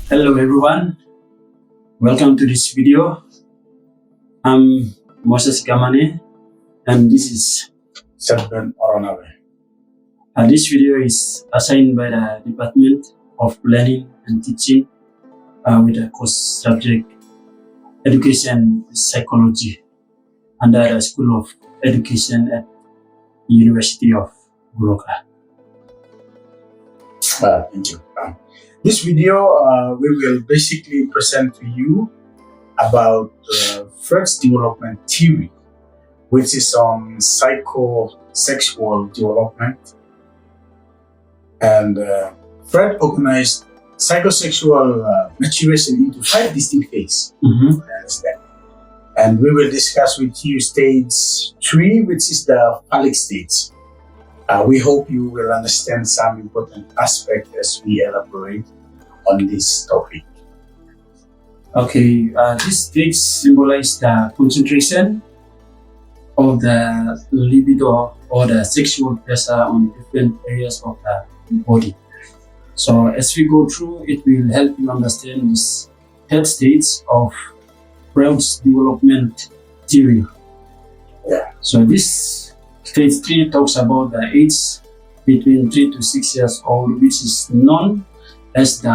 Hello everyone, welcome to this video. I'm Moses Gamane and this is Sabban Oronawe. this video is assigned by the Department of Learning and Teaching with the course subject Education and Psychology under the School of Education at the University of Goroka. Thank you. This video, we will basically present to you about Freud's development theory, which is on psychosexual development. And Freud organized psychosexual maturation into 5 distinct phases. I understand. And we will discuss with you stage 3, which is the phallic stage. We hope you will understand some important aspects as we elaborate on this topic. Okay, this stage symbolizes the concentration of the libido or the sexual pressure on different areas of the body. So as we go through, it will help you understand this third stage of Freud's development theory. Yeah. So this stage 3 talks about the age between 3 to 6 years old, which is known as the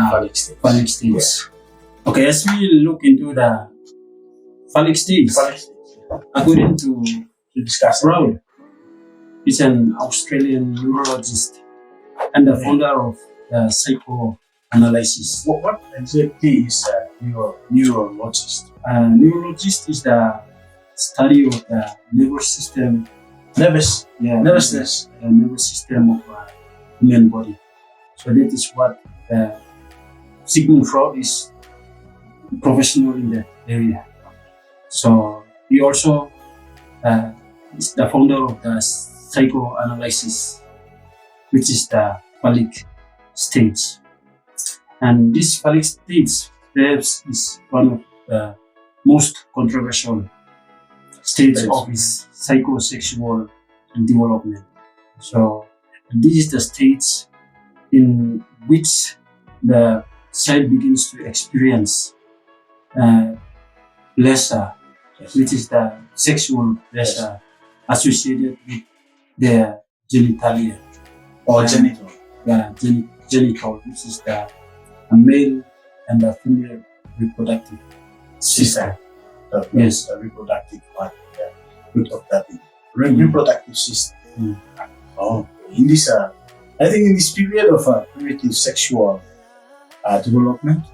phallic stage. Yeah. Okay, as we look into the phallic stage, according to Freud, he's an Australian neurologist and the founder of the psychoanalysis. What exactly is a neurologist? Neurologist is the study of the nervous system. Nervousness. The nervous system of human body. So that is what Sigmund Freud is professional in that area. So he also is the founder of the psychoanalysis, which is the phallic stage. And this phallic stage perhaps is one of the most controversial stages of his psychosexual development. So this is the stage in which the child begins to experience pleasure, which is the sexual pleasure associated with their genitalia Or genital. genital, which is the male and the female reproductive system. Yes. The reproductive part. Reproductive system. Oh, in this, I think in this period of primitive sexual development,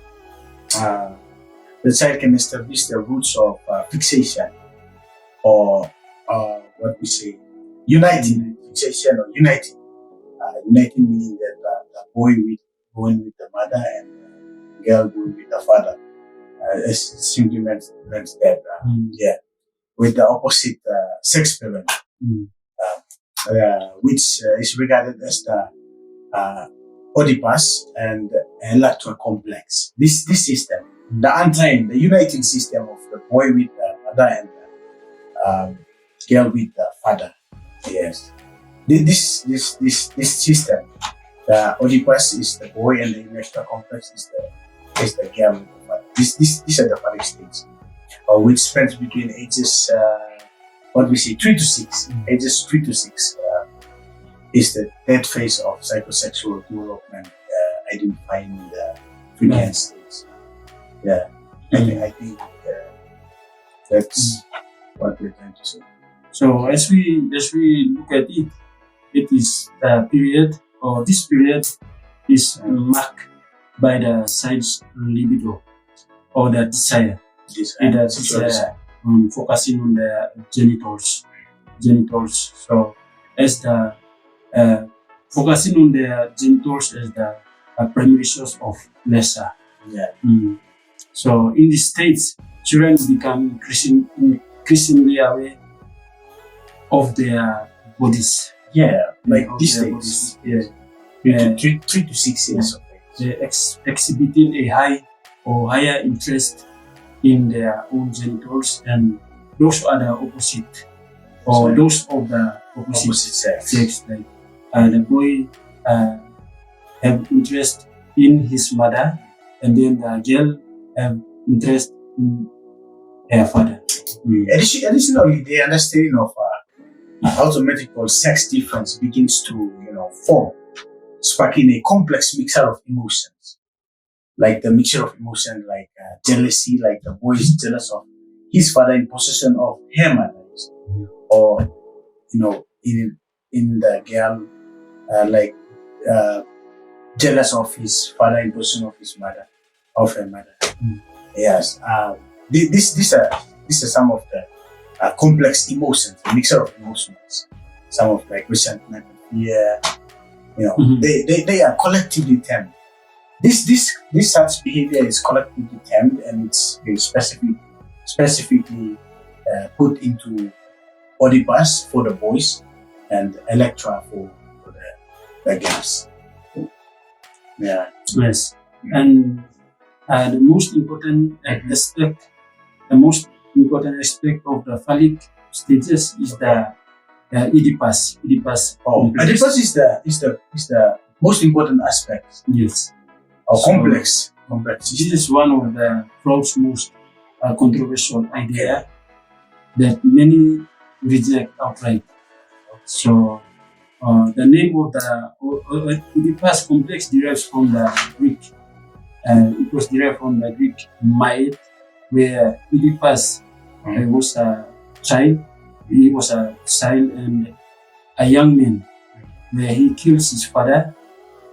the child can establish the roots of fixation, or what we say, uniting. Fixation or uniting. Uniting meaning that the boy going with the mother and the girl going with the father. It simply means that, with the opposite sex parent, which is regarded as the Oedipus and electoral complex. This system, the uniting system of the boy with the mother and the girl with the father. Yes, this system, the Oedipus is the boy and the electoral complex is the girl with the father. These are the phallic stages, which spans between ages 3 to 6. Ages 3 to 6 is the third phase of psychosexual development, identifying the Freudian states. Yeah, I think that's what we're trying to say. So as we look at it, it is a period, or this period is marked by the child's libido or the desire. Focusing on the genitals. So as the focusing on the genitals as the primary source of pleasure. Yeah. So in this state, children become increasingly aware of their bodies. Yeah, like these days. Yeah. 3 to 6 years of age. They're exhibiting a higher interest in their own genitals, and those are the opposite, or those of the opposite sex. Like the boy have interest in his mother, and then the girl have interest in her father. Additionally, the understanding of automatical sex difference begins to form, sparking a complex mixture of emotions, like the mixture of emotion, like jealousy, like the boy is jealous of his father in possession of her mother, or in the girl like jealous of his father in possession of his mother, of her mother. Yes, these are some of the complex emotions, the mixture of emotions. Some of like resentment, fear. They are collectively termed. This such behavior is collectively termed, and it's specifically put into Oedipus for the boys and Electra for the girls. Yeah. Yes, and the most important aspect of the phallic stages is the Oedipus. Oedipus is the most important aspect. Yes. Or complex. This is one of the Freud's most controversial idea that many reject outright. So the name of the Oedipus complex derives from the Greek. It was derived from the Greek myth, where Oedipus was a child. He was a child and a young man, where he kills his father.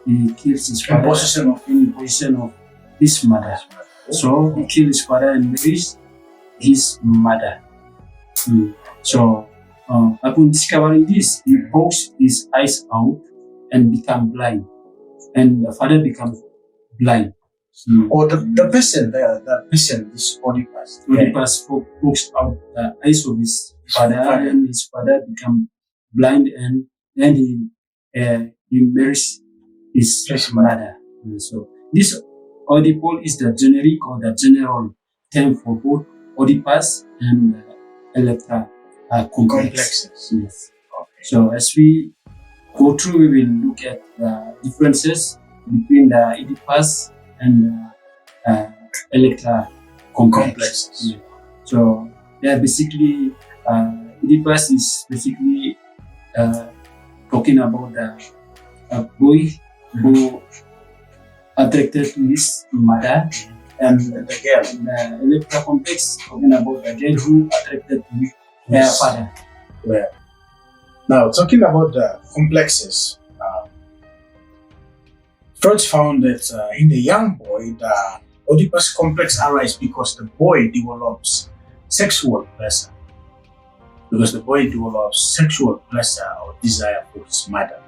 He kills his father in possession of his mother. So he kills his father and marries his mother. So upon discovering this, he pokes his eyes out and become blind, and the father becomes blind. Or the person, this Oedipus. Oedipus pokes out the eyes of his father, and his father becomes blind, and then he marries his mother. So this Oedipal is the generic or the general term for both Oedipus and Electra complexes. Yes. Okay. So as we go through, we will look at the differences between the Oedipus and Electra complexes. Yeah. So basically Oedipus is basically talking about a boy who attracted to his mother, and the girl. The Electra complex talking about the girl who attracted to her father. Yeah. Now, talking about the complexes, Freud found that in the young boy, the Oedipus complex arises because the boy develops sexual pleasure. Because the boy develops sexual pleasure or desire for his mother.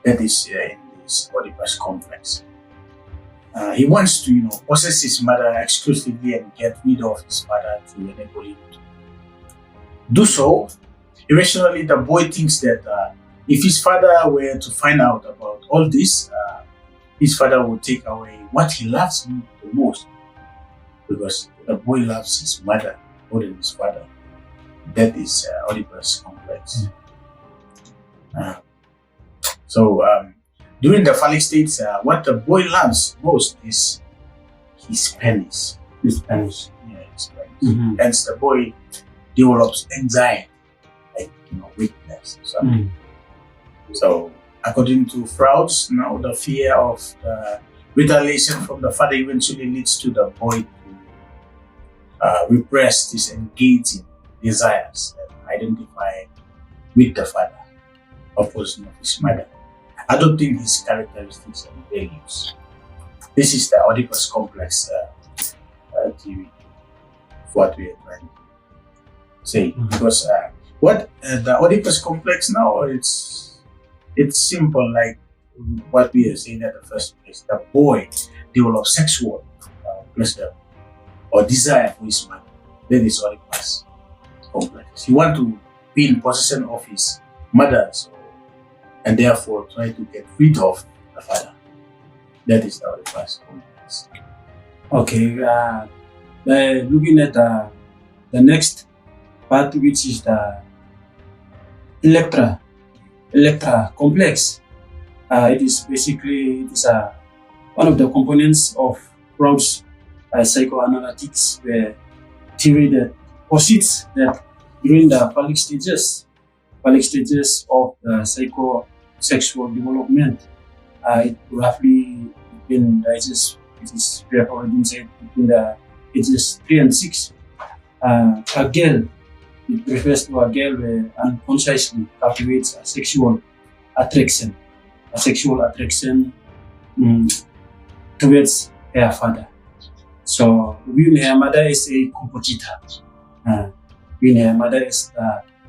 That is in this Oedipus complex. He wants to, possess his mother exclusively and get rid of his father to enable him to do so. Irrationally, the boy thinks that if his father were to find out about all this, his father would take away what he loves the most, because the boy loves his mother more than his father. That is Oedipus complex. So during the phallic states, what the boy loves most is his penis. His penis. Yeah, his penis. Hence, the boy develops anxiety, like weakness. So, according to Freud, now the fear of the retaliation from the father eventually leads to the boy to repress these engaging desires and identify with the father, opposing of his mother, adopting his characteristics and values. This is the Oedipus complex theory of what we are trying to say. Because what the Oedipus complex now, it's simple, like what we are saying at the first place. The boy develops sexual pleasure or desire for his mother. That is Oedipus complex. He wants to be in possession of his mother, and therefore try to get rid of the father. That is the Oedipus complex. Okay, looking at the next part, which is the Electra complex. It is one of the components of Freud's psychoanalytics were theory that posits that during the phallic stages of the psychosexual development, it roughly between the ages, we have already said, between the ages 3 and 6, a girl, it refers to a girl where unconsciously cultivates a sexual attraction towards her father. So when her mother is a competitor,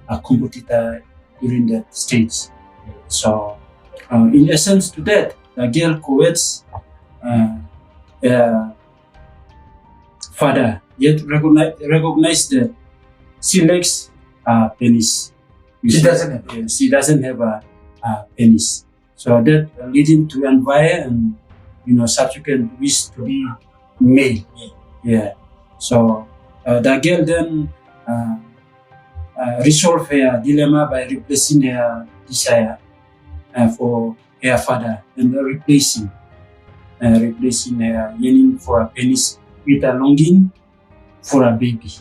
a competitor during that stage. So in essence to that, the girl courts her father, yet recognize that she lacks a penis. She doesn't have a penis. So that leading to envy and subsequent wish to be male. Yeah. So the girl then resolve her dilemma by replacing her desire for her father and replacing her yearning for a penis with a longing for a baby.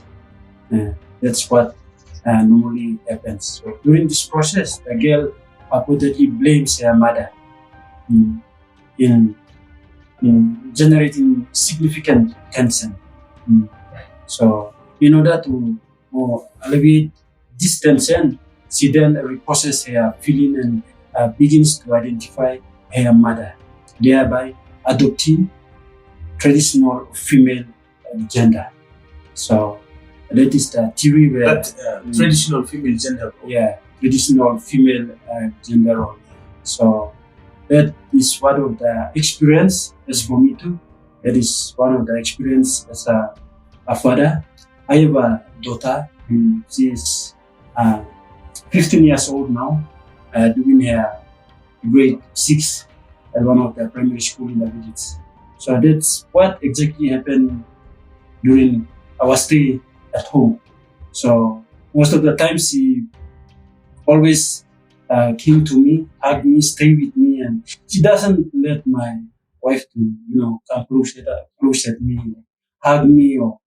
That's what normally happens. So during this process, the girl purportedly blames her mother in generating significant tension. So in order to alleviate this tension, she then reprocesses her feeling and begins to identify her mother, thereby adopting traditional female gender. So that is the theory where traditional female gender role. Yeah, traditional female gender role. So that is one of the experience as for me too. That is one of the experience as a father. I have a daughter. She is 15 years old now, doing her grade 6 at one of the primary school in the village. So that's what exactly happened during our stay at home. So most of the time she always came to me, hug me, stay with me, and she doesn't let my wife to come close at me, hug me, or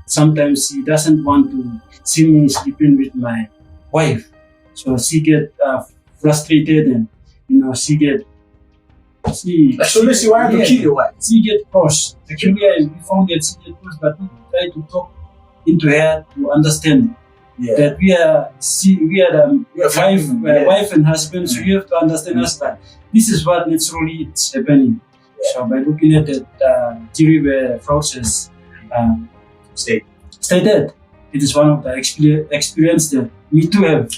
sometimes she doesn't want to see me sleeping with my wife. So she get frustrated and she wanted to kill your wife. She get cross. Actually, we found that she get cross, but we try to talk into her to understand that we are the wife and husband. So you have to understand us that this is what naturally it's happening. So by looking at that theory where Freud says stated, it is one of the experience that me too have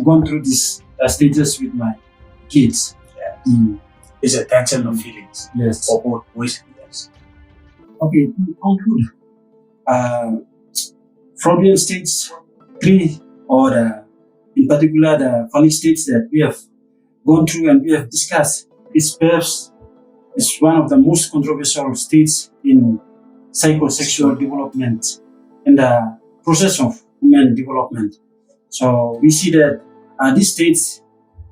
gone through these stages with my kids. It's a tension of feelings. Yes. For both boys and girls. Okay, to conclude, Freudian states 3, or in particular the phallic states that we have gone through and we have discussed, is perhaps one of the most controversial states in psychosexual development and the process of human development. So we see that these states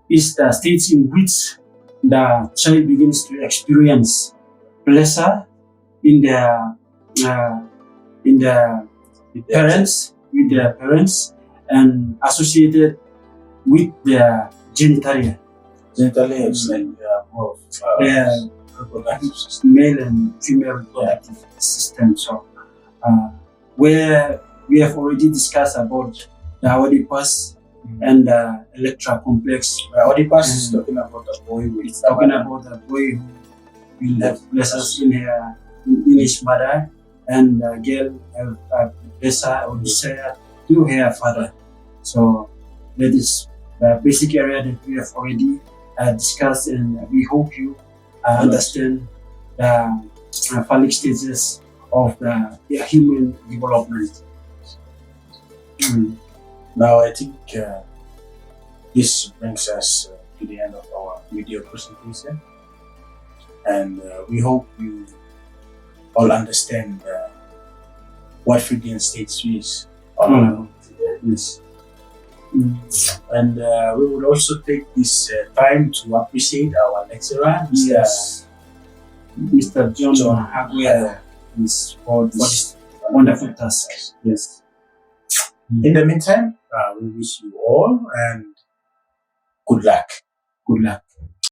is the states in which the child begins to experience pleasure in their parents, and associated with their genitalia. Genitalia is like more of reproductive system. Male and female reproductive system. So where we have already discussed about the Oedipus and the Electra complex. Oedipus is talking about a boy who will have pleasures in his mother, and the girl have pleasure or desire to her father. So that is the basic area that we have already discussed, and we hope you understand the phallic stages of the human development. Now I think this brings us to the end of our video presentation, and we hope you all understand what Freudian states is. Yes. And we will also take this time to appreciate our lecturer, Mr. Mr. John Aguera is for this wonderful task. Yes. In the meantime, we wish you all and good luck. Good luck.